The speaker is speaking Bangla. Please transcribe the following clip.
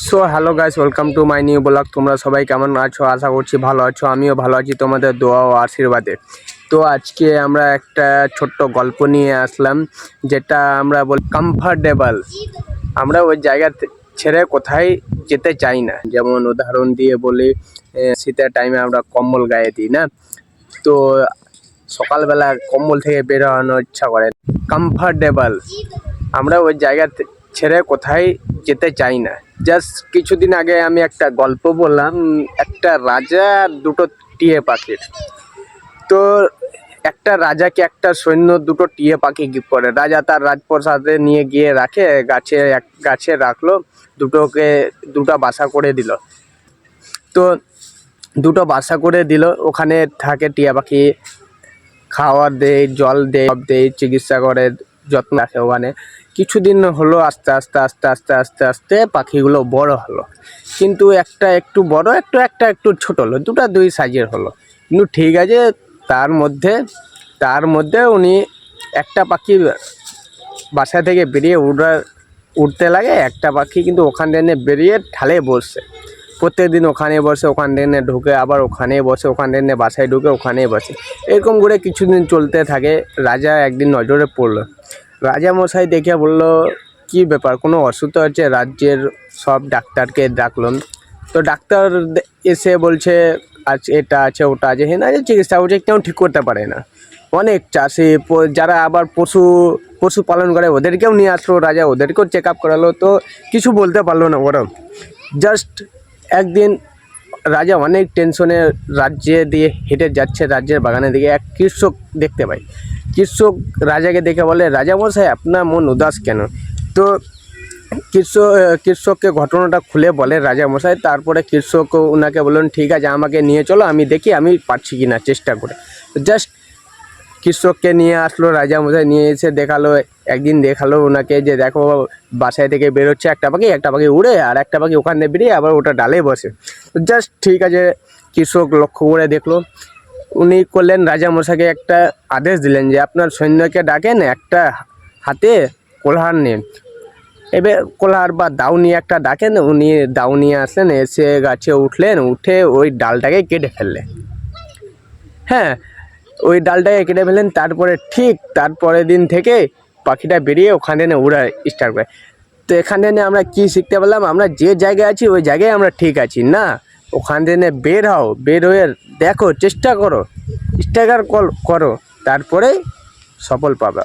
So hello guys, welcome to my new blog. তোমরা সবাই কেমন আছো? আশা করছি ভালো আছো। আমিও ভালো আছি তোমাদের দোয়া ও আশীর্বাদে। তো আজকে আমরা একটা ছোট্ট গল্প নিয়ে আসলাম, যেটা আমরা বলি কমফর্টেবল। আমরা ওই জায়গা ছেড়ে কোথায় যেতে চাই না। যেমন উদাহরণ দিয়ে বলি, শীতের টাইমে আমরা কম্বল গায়ে দিই না, তো সকালবেলা কম্বল থেকে বের হওয়ানোর ইচ্ছা করে। কমফর্টেবল, আমরা ওই জায়গা ছেড়ে কোথায় যেতে চাই না। জাস্ট কিছুদিন আগে আমি একটা গল্প বললাম, একটা রাজা আর দুটো টিয়ে পাখির। তো একটা রাজাকে একটা সৈন্য দুটো টিয়ে পাখি গিফট করে। রাজা তার রাজপ্রাসাদে নিয়ে গিয়ে রাখে, গাছে রাখলো। দুটো বাসা করে দিল। তো দুটো বাসা করে দিল, ওখানে থাকে টিয়া পাখি, খাওয়ার দেয়, জল দেয়, সব দেয়, চিকিৎসা করে, যত্ন রাখে ওখানে। কিছুদিন হলো, আস্তে আস্তে আস্তে আস্তে আস্তে আস্তে পাখিগুলো বড় হলো। কিন্তু একটা একটু বড়, একটা একটু ছোট হলো, দুই সাইজের হলো। কিন্তু ঠিক আছে, তার মধ্যে উনি একটা পাখি বাসা থেকে বেরিয়ে উঠতে লাগে। একটা পাখি কিন্তু ওখান থেকে বেরিয়ে ঢালে বসছে। প্রত্যেকদিন ওখানে বসে, ওখান থেকে ঢুকে, আবার ওখানেই বসে, ওখান থেকে বাসায় ঢুকে ওখানেই বসে। এরকম করে কিছুদিন চলতে থাকে। রাজা একদিন নজরে পড়লো। রাজা মশাই দেখে বলল, কি ব্যাপার, কোনো অসুস্থ হচ্ছে? রাজ্যের সব ডাক্তারকে ডাকলাম। তো ডাক্তার এসে বলছে, আজ এটা আছে, ওটা আছে, হ্যাঁ আছে, চিকিৎসা হচ্ছে, কেউ ঠিক করতে পারে না। অনেক চাষি যারা আবার পশু পালন করে, ওদেরকেও নিয়ে আসলো রাজা, ওদেরকেও চেক আপ করালো। তো কিছু বলতে পারলো না ওরা। জাস্ট একদিন রাজা অনেক টেনশনে রাজ্যে দিয়ে হেঁটে যাচ্ছে, রাজ্যের বাগানের দিকে। এক কৃষক দেখতে পায়। কৃষক রাজাকে দেখে বলে, রাজামশাই, আপনার মন উদাস কেন? তো কৃষককে ঘটনাটা খুলে বলে রাজামশাই। তারপরে কৃষক ওনাকে বললেন, ঠিক আছে, আমাকে নিয়ে চলো, আমি দেখি আমি পারছি কি না, চেষ্টা করে। জাস্ট কৃষককে নিয়ে আসলো রাজামশাই, নিয়ে এসে একদিন দেখালো ওনাকে যে, দেখো, বাসায় থেকে বেরোচ্ছে একটা পাখি উড়ে, আর একটা পাখি ওখান থেকে বেরিয়ে আবার ওটা ডালে বসে। জাস্ট ঠিক আছে, কৃষক লক্ষ্য করে দেখলো। উনি করলেন, রাজামশাইকে একটা আদেশ দিলেন যে, আপনার সৈন্যকে ডাকেন, একটা হাতে কোলহার নেন, এবার কোলহার বা দাও নিয়ে একটা ডাকেন। উনি দাও নিয়ে আসলেন, এসে গাছে উঠলেন, উঠে ওই ডালটাকে কেটে ফেললেন। হ্যাঁ, ওই ডালটাকে কেটে ফেলেন। তারপরের দিন থেকে পাখিটা বেরিয়ে ওখানে উড়া স্টার্ট করে। তো এখানে আমরা কি শিখতে পারলাম? আমরা যে জায়গায় আছি ওই জায়গায় আমরা ঠিক আছি না। ওখান থেকে বের হয়ে দেখো, চেষ্টা করো, স্ট্রাগল করো, তারপরে সফল পাবা।